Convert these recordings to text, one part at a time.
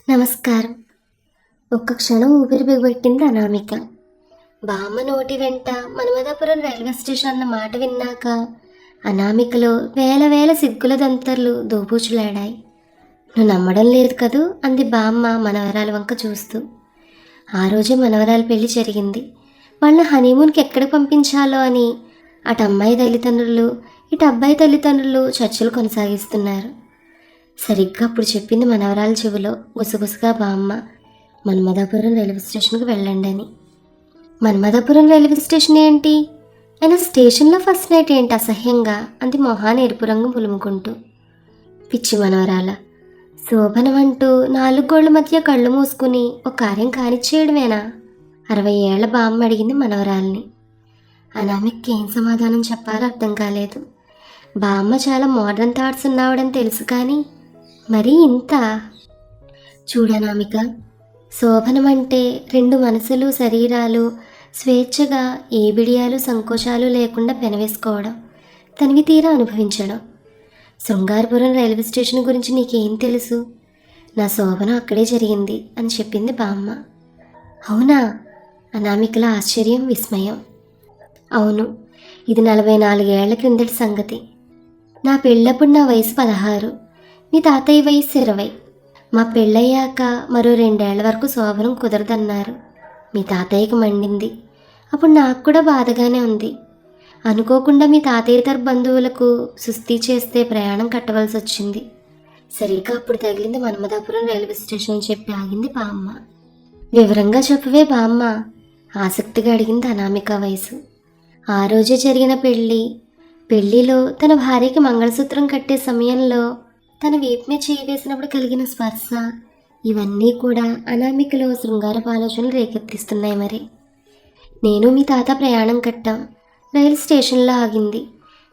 నమస్కారం. ఒక్క క్షణం ఊపిరి బిగబట్టింది అనామిక. బామ్మ నోటి వెంట మన్మథపురం రైల్వే స్టేషన్ అన్న మాట విన్నాక అనామికలో వేల వేల సిగ్గుల దంతర్లు దోబూచులాడాయి. నువ్వు నమ్మడం లేదు కదూ అంది బామ్మ మనవరాల వంక చూస్తూ. ఆ రోజే మనవరాల పెళ్లి జరిగింది. వాళ్ళ హనీమూన్కి ఎక్కడికి పంపించాలో అని అటు అమ్మాయి తల్లిదండ్రులు ఇటు అబ్బాయి తల్లిదండ్రులు చర్చలు కొనసాగిస్తున్నారు. సరిగ్గా అప్పుడు చెప్పింది మనవరాల చెవిలో గుసగుసగా బామ్మ, మన్మథపురం రైల్వే స్టేషన్కి వెళ్ళండి అని. మన్మథపురం రైల్వే స్టేషన్ ఏంటి? అయినా స్టేషన్లో ఫస్ట్ నైట్ ఏంటి అసహ్యంగా అంది మొహాన్ని ఎరుపు రంగు పులుముకుంటూ. పిచ్చి మనవరాల, శోభనం అంటూ 4 గోళ్ల మధ్య కళ్ళు మూసుకుని ఒక కార్యం కానిచ్చేయడమేనా? 60 ఏళ్ల బామ్మ అడిగింది మనవరాల్ని. అనామికి ఏం సమాధానం చెప్పాలో అర్థం కాలేదు. బామ్మ చాలా మోడర్న్ థాట్స్ ఉన్నావడని తెలుసు, కానీ మరీ ఇంత? చూడనామిక, శోభనం అంటే 2 మనసులు శరీరాలు స్వేచ్ఛగా ఏ బిడియాలు సంకోచాలు లేకుండా పెనవేసుకోవడం, తనివి తీరా అనుభవించడం. శృంగారపురం రైల్వే స్టేషన్ గురించి నీకేం తెలుసు? నా శోభనం అక్కడే జరిగింది అని చెప్పింది బామ్మ. అవునా? అనామికలో ఆశ్చర్యం, విస్మయం. అవును, ఇది 44 ఏళ్ల క్రిందటి సంగతి. నా పెళ్ళప్పుడు నా వయసు 16, మీ తాతయ్య వయసు 20. మా పెళ్ళయ్యాక మరో 2 ఏళ్ల వరకు శోభనం కుదరదన్నారు. మీ తాతయ్యకి మండింది. అప్పుడు నాకు కూడా బాధగానే ఉంది. అనుకోకుండా మీ తాతయ్య తరపు బంధువులకు సుస్థి చేస్తే ప్రయాణం కట్టవలసి వచ్చింది. సరిగ్గా అప్పుడు తగిలింది మన్మథపురం రైల్వే స్టేషన్ చెప్పి ఆగింది బామ్మ. వివరంగా చెప్పవే బామ్మ, ఆసక్తిగా అడిగింది అనామిక వయసు. ఆ రోజే జరిగిన పెళ్లిలో తన భార్యకి మంగళసూత్రం కట్టే సమయంలో తన వీపు మీద చేయి వేసినప్పుడు కలిగిన స్పర్శ, ఇవన్నీ కూడా అనామికలో శృంగారపు ఆలోచనలు రేకెత్తిస్తున్నాయి. మరి నేను మీ తాత ప్రయాణం కట్టాం. రైలు స్టేషన్లో ఆగింది.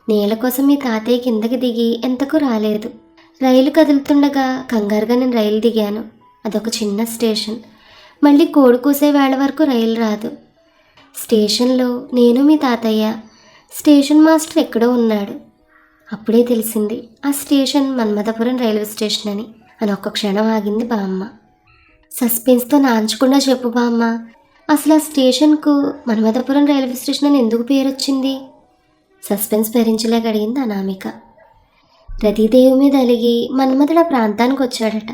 నీళ్ళ కోసం మీ తాతయ్య కిందకి దిగి ఎంతకు రాలేదు. రైలు కదులుతుండగా కంగారుగా నేను రైలు దిగాను. అదొక చిన్న స్టేషన్. మళ్ళీ కోడి కూసే వేళ వరకు రైలు రాదు. స్టేషన్లో నేను మీ తాతయ్య, స్టేషన్ మాస్టర్ ఎక్కడో ఉన్నాడు. అప్పుడే తెలిసింది ఆ స్టేషన్ మన్మథపురం రైల్వే స్టేషన్ అని ఒక్క క్షణం ఆగింది బామ్మ. సస్పెన్స్తో నాంచకుండా చెప్పు బామ్మ, అసలు ఆ స్టేషన్కు మన్మథపురం రైల్వే స్టేషన్ అని ఎందుకు పేరు వచ్చింది? సస్పెన్స్ భరించలేక అడిగింది అనామిక. రతీదేవి మీద అలిగి మన్మథుడు ఆ ప్రాంతానికి వచ్చాడట.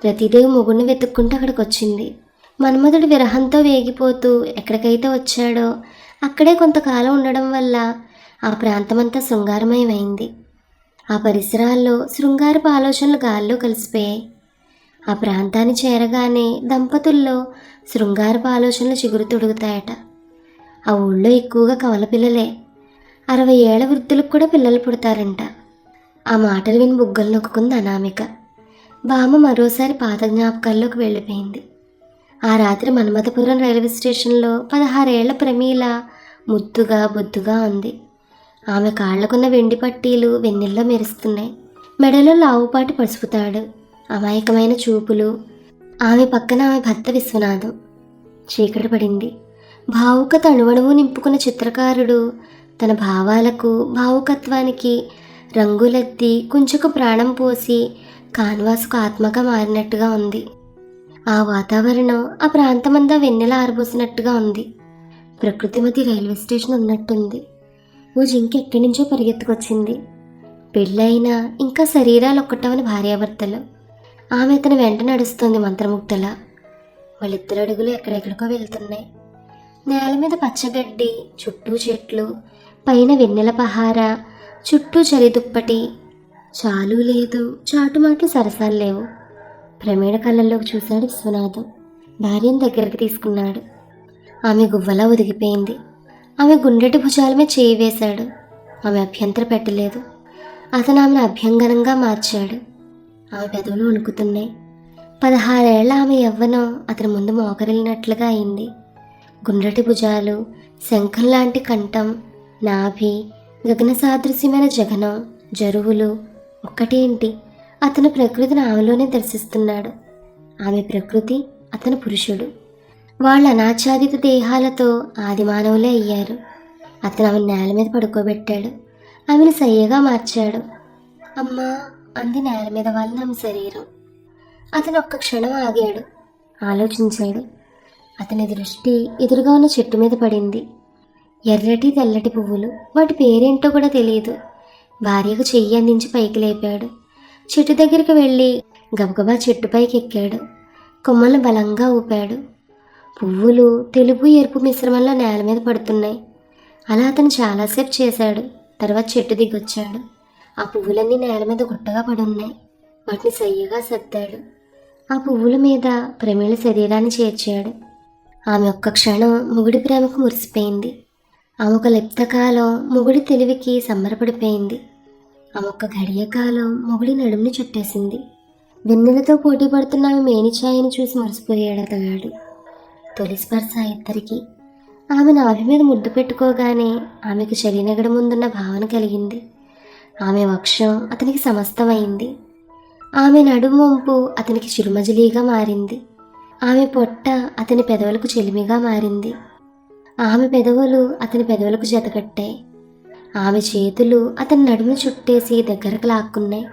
రతీదేవి మొగుడిని వెతుక్కుంటూ అక్కడికి వచ్చింది. మన్మథుడు విరహంతో వేగిపోతూ ఎక్కడికైతే వచ్చాడో అక్కడే కొంతకాలం ఉండడం వల్ల ఆ ప్రాంతమంతా శృంగారమయమైంది. ఆ పరిసరాల్లో శృంగారపు ఆలోచనలు గాల్లో కలిసిపోయాయి. ఆ ప్రాంతాన్ని చేరగానే దంపతుల్లో శృంగారపు ఆలోచనలు చిగురు తొడుగుతాయట. ఆ ఊళ్ళో ఎక్కువగా కవల పిల్లలే. 60 ఏళ్ల వృద్ధులకు కూడా పిల్లలు పుడతారంట. ఆ మాటలు విని బుగ్గలు నొక్కుంది అనామిక. బామ్మ మరోసారి పాత జ్ఞాపకాల్లోకి వెళ్ళిపోయింది. ఆ రాత్రి మన్మథపురం రైల్వే స్టేషన్లో 16 ఏళ్ల ప్రమీల ముద్దుగా బొద్దుగా ఉంది. ఆమె కాళ్లకున్న వెండి పట్టీలు వెన్నెల్లో మెరుస్తున్నాయి. మెడలో లావుపాటి పసుపుతాడు, అమాయకమైన చూపులు. ఆమె పక్కన ఆమె భర్త విశ్వనాథం. చీకటి పడింది. భావుకత అణువణువు నింపుకున్న చిత్రకారుడు తన భావాలకు భావుకత్వానికి రంగులద్ది కుంచుకు ప్రాణం పోసి కాన్వాసుకు ఆత్మగా మారినట్టుగా ఉంది. ఆ వాతావరణం ఆ ప్రాంతమంతా వెన్నెల ఆరబోసినట్టుగా ఉంది. ప్రకృతి మధ్య రైల్వే స్టేషన్ ఉన్నట్టుంది. ఓ జింక ఎక్కడి నుంచో పరిగెత్తుకొచ్చింది. పెళ్ళైనా ఇంకా శరీరాలు ఒక్కటవని భార్యాభర్తలు. ఆమె తన వెంట నడుస్తుంది మంత్రముగ్ధలా. వాళ్ళిద్దరు అడుగులు ఎక్కడెక్కడికో వెళ్తున్నాయి. నేల మీద పచ్చగడ్డి, చుట్టూ చెట్లు, పైన వెన్నెల పహార, చుట్టూ చలిదుప్పటి. చాలు లేదు, చాటుమాట్లు సరసాలు లేవు. ప్రమేణ కళ్ళల్లోకి చూశాడు విశ్వనాథం. భార్యను దగ్గరికి తీసుకున్నాడు. ఆమె గువ్వలా ఒదిగిపోయింది. ఆమె గుండ్రటి భుజాల మీద చేయి వేశాడు. ఆమె అభ్యంతర పెట్టలేదు. అతను ఆమెను అభ్యంగనంగా మార్చాడు. ఆమె పెదవులు వణుకుతున్నాయి. 16 ఏళ్ల ఆమె యవ్వనం అతని ముందు మోకరిల్లినట్లుగా అయింది. గుండ్రటి భుజాలు, శంఖం లాంటి కంఠం, నాభి, గగన సాదృశ్యమైన జగనం, జరువులు. ఒక్కటేంటి, అతను ప్రకృతిని ఆమెలోనే దర్శిస్తున్నాడు. ఆమె ప్రకృతి, అతను పురుషుడు. వాళ్ళ అనాచ్ఛాదిత దేహాలతో ఆది మానవులే అయ్యారు. అతను ఆమెను నేల మీద పడుకోబెట్టాడు. ఆమెను సయ్యగా మార్చాడు. అమ్మా అంది నేల మీద వాళ్ళ ఆమె శరీరం. అతను ఒక్క క్షణం ఆగాడు, ఆలోచించాడు. అతని దృష్టి ఎదురుగా ఉన్న చెట్టు మీద పడింది. ఎర్రటి తెల్లటి పువ్వులు, వాటి పేరేంటో కూడా తెలియదు. భార్యకు చెయ్యి అందించి పైకి లేపాడు. చెట్టు దగ్గరికి వెళ్ళి గబగబా చెట్టుపైకి ఎక్కాడు. కొమ్మలను బలంగా ఊపాడు. పువ్వులు తెలుపు ఎరుపు మిశ్రమంలో నేల మీద పడుతున్నాయి. అలా అతను చాలాసేపు చేశాడు. తర్వాత చెట్టు దిగొచ్చాడు. ఆ పువ్వులన్నీ నేల మీద గుట్టగా పడున్నాయి. వాటిని సయ్యగా సర్దాడు. ఆ పువ్వుల మీద ప్రమీళ శరీరాన్ని చేర్చాడు. ఆమె ఒక్క క్షణం మొగుడి ప్రేమకు మురిసిపోయింది. ఆమె ఒక లిప్తకాలం మొగుడి తెలివికి సంబరపడిపోయింది. ఆమె ఒక్క గడియకాలం మొగుడి నడుముని చుట్టేసింది. వెన్నెలతో పోటీ పడుతున్న ఆమె మేనిఛాయని చూసి మురిసిపోయాడు అతగాడు. తొలి స్పర్శ ఇద్దరికి. ఆమె నాభి మీద ముద్దు పెట్టుకోగానే ఆమెకు చలినగడ ముందున్న భావన కలిగింది. ఆమె వక్షం అతనికి సమస్తమైంది. ఆమె నడుము వంపు అతనికి చిరుమజిలీగా మారింది. ఆమె పొట్ట అతని పెదవులకు చెలిమిగా మారింది. ఆమె పెదవులు అతని పెదవులకు జతకట్టాయి. ఆమె చేతులు అతని నడుము చుట్టేసి దగ్గరకు లాక్కున్నాయి.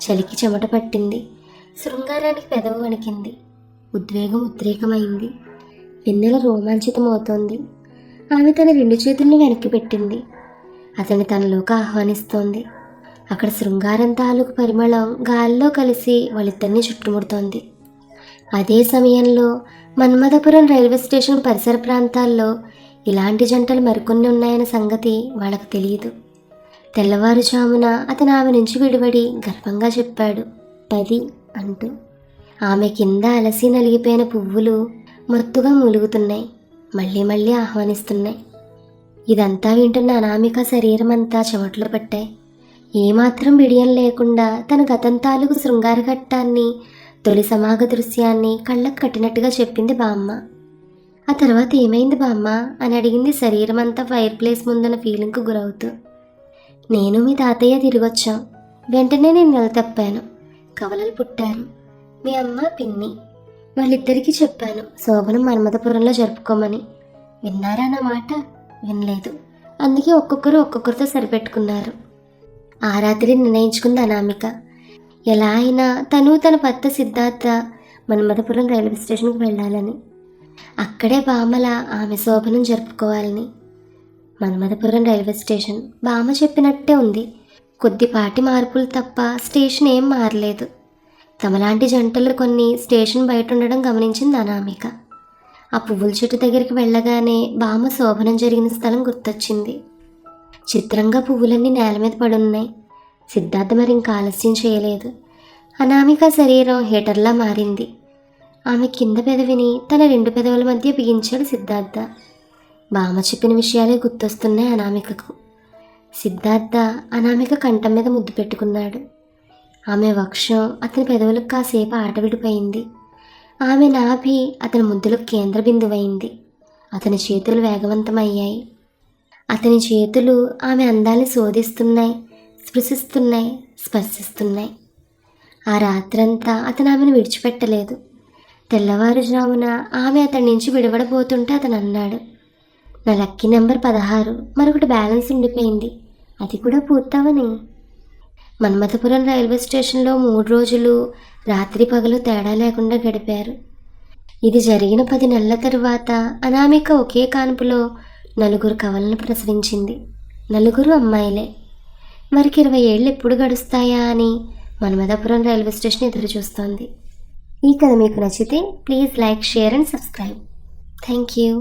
చలికి చెమట పట్టింది. శృంగారానికి పెదవు వణికింది. ఉద్వేగం ఉద్రేకమైంది. వెన్నెల రోమాంచితమవుతోంది. ఆమె తన 2 చేతుల్ని వెనక్కి పెట్టింది. అతన్ని తనలోకి ఆహ్వానిస్తోంది. అక్కడ శృంగారం తాలూకు పరిమళం గాలిలో కలిసి వాళ్ళిద్దరినీ చుట్టుముడుతోంది. అదే సమయంలో మన్మథపురం రైల్వే స్టేషన్ పరిసర ప్రాంతాల్లో ఇలాంటి జంటలు మరికొన్ని ఉన్నాయన్న సంగతి వాళ్ళకు తెలియదు. తెల్లవారుజామున అతను ఆమె నుంచి విడివడి గర్వంగా చెప్పాడు 10 అంటూ. ఆమె కింద అలసి నలిగిపోయిన పువ్వులు మత్తుగా మూలుగుతున్నాయి. మళ్ళీ మళ్ళీ ఆహ్వానిస్తున్నాయి. ఇదంతా వింటున్న అనామిక శరీరం అంతా చెమటలు పట్టాయి. ఏమాత్రం బిడియం లేకుండా తన గతం తాలూకు శృంగార ఘట్టాన్ని, తొలి సమాగ దృశ్యాన్ని కళ్ళకు కట్టినట్టుగా చెప్పింది బామ్మ. ఆ తర్వాత ఏమైంది బామ్మ అని అడిగింది శరీరం అంతా ఫైర్ ప్లేస్ ముందున్న ఫీలింగ్కు గురవుతూ. నేను మీ తాతయ్య తిరిగొచ్చాం. వెంటనే నేను నెల తప్పాను. కవలలు పుట్టారు. మీ అమ్మ పిన్ని. వాళ్ళిద్దరికీ చెప్పాను శోభనం మన్మథపురంలో జరుపుకోమని. విన్నారా నా మాట? వినలేదు. అందుకే ఒక్కొక్కరితో సరిపెట్టుకున్నారు. ఆ రాత్రి నిర్ణయించుకుంది అనామిక. ఎలా అయినా తను తన భర్త సిద్ధార్థ మన్మథపురం రైల్వే స్టేషన్కి వెళ్ళాలని, అక్కడే బామల ఆమె శోభనం జరుపుకోవాలని. మన్మథపురం రైల్వే స్టేషన్ బామ చెప్పినట్టే ఉంది. కొద్దిపాటి మార్పులు తప్ప స్టేషన్ ఏం మారలేదు. తమలాంటి జంటలు కొన్ని స్టేషన్ బయట ఉండడం గమనించింది అనామిక. ఆ పువ్వుల చెట్టు దగ్గరికి వెళ్ళగానే బామ శోభనం జరిగిన స్థలం గుర్తొచ్చింది. చిత్రంగా పువ్వులన్నీ నేల మీద పడున్నాయి. సిద్ధార్థ మరి ఇంకా ఆలస్యం చేయలేదు. అనామిక శరీరం హీటర్లా మారింది. ఆమె కింద పెదవిని తన 2 పెదవుల మధ్య బిగించాడు సిద్ధార్థ. బామ చెప్పిన విషయాలే గుర్తొస్తున్నాయి అనామికకు. సిద్ధార్థ అనామిక కంఠం మీద ముద్దు పెట్టుకున్నాడు. ఆమె వక్షం అతని పెదవులకు కాసేపు ఆటవిడిపోయింది. ఆమె నాభి అతని ముద్దులకు కేంద్ర బిందువైంది. అతని చేతులు వేగవంతమయ్యాయి. అతని చేతులు ఆమె అందాన్ని శోధిస్తున్నాయి, స్పృశిస్తున్నాయి, స్పర్శిస్తున్నాయి. ఆ రాత్రంతా అతను ఆమెను విడిచిపెట్టలేదు. తెల్లవారుజామున ఆమె అతని నుంచి విడవడబోతుంటే అతను అన్నాడు, నా లక్కీ నెంబర్ 16, మరొకటి బ్యాలెన్స్ ఉండిపోయింది, అది కూడా పూర్తవని. మన్మథపురం రైల్వే స్టేషన్లో 3 రోజులు రాత్రి పగలు తేడా లేకుండా గడిపారు. ఇది జరిగిన 10 నెలల తరువాత అనామిక ఒకే కాన్పులో 4 కవలను ప్రసవించింది. 4 అమ్మాయిలే. మరికి 20 ఏళ్ళు ఎప్పుడు గడుస్తాయా అని మన్మథపురం రైల్వే స్టేషన్ ఎదురు చూస్తోంది. ఈ కథ మీకు నచ్చితే please like, share and subscribe. Thank you.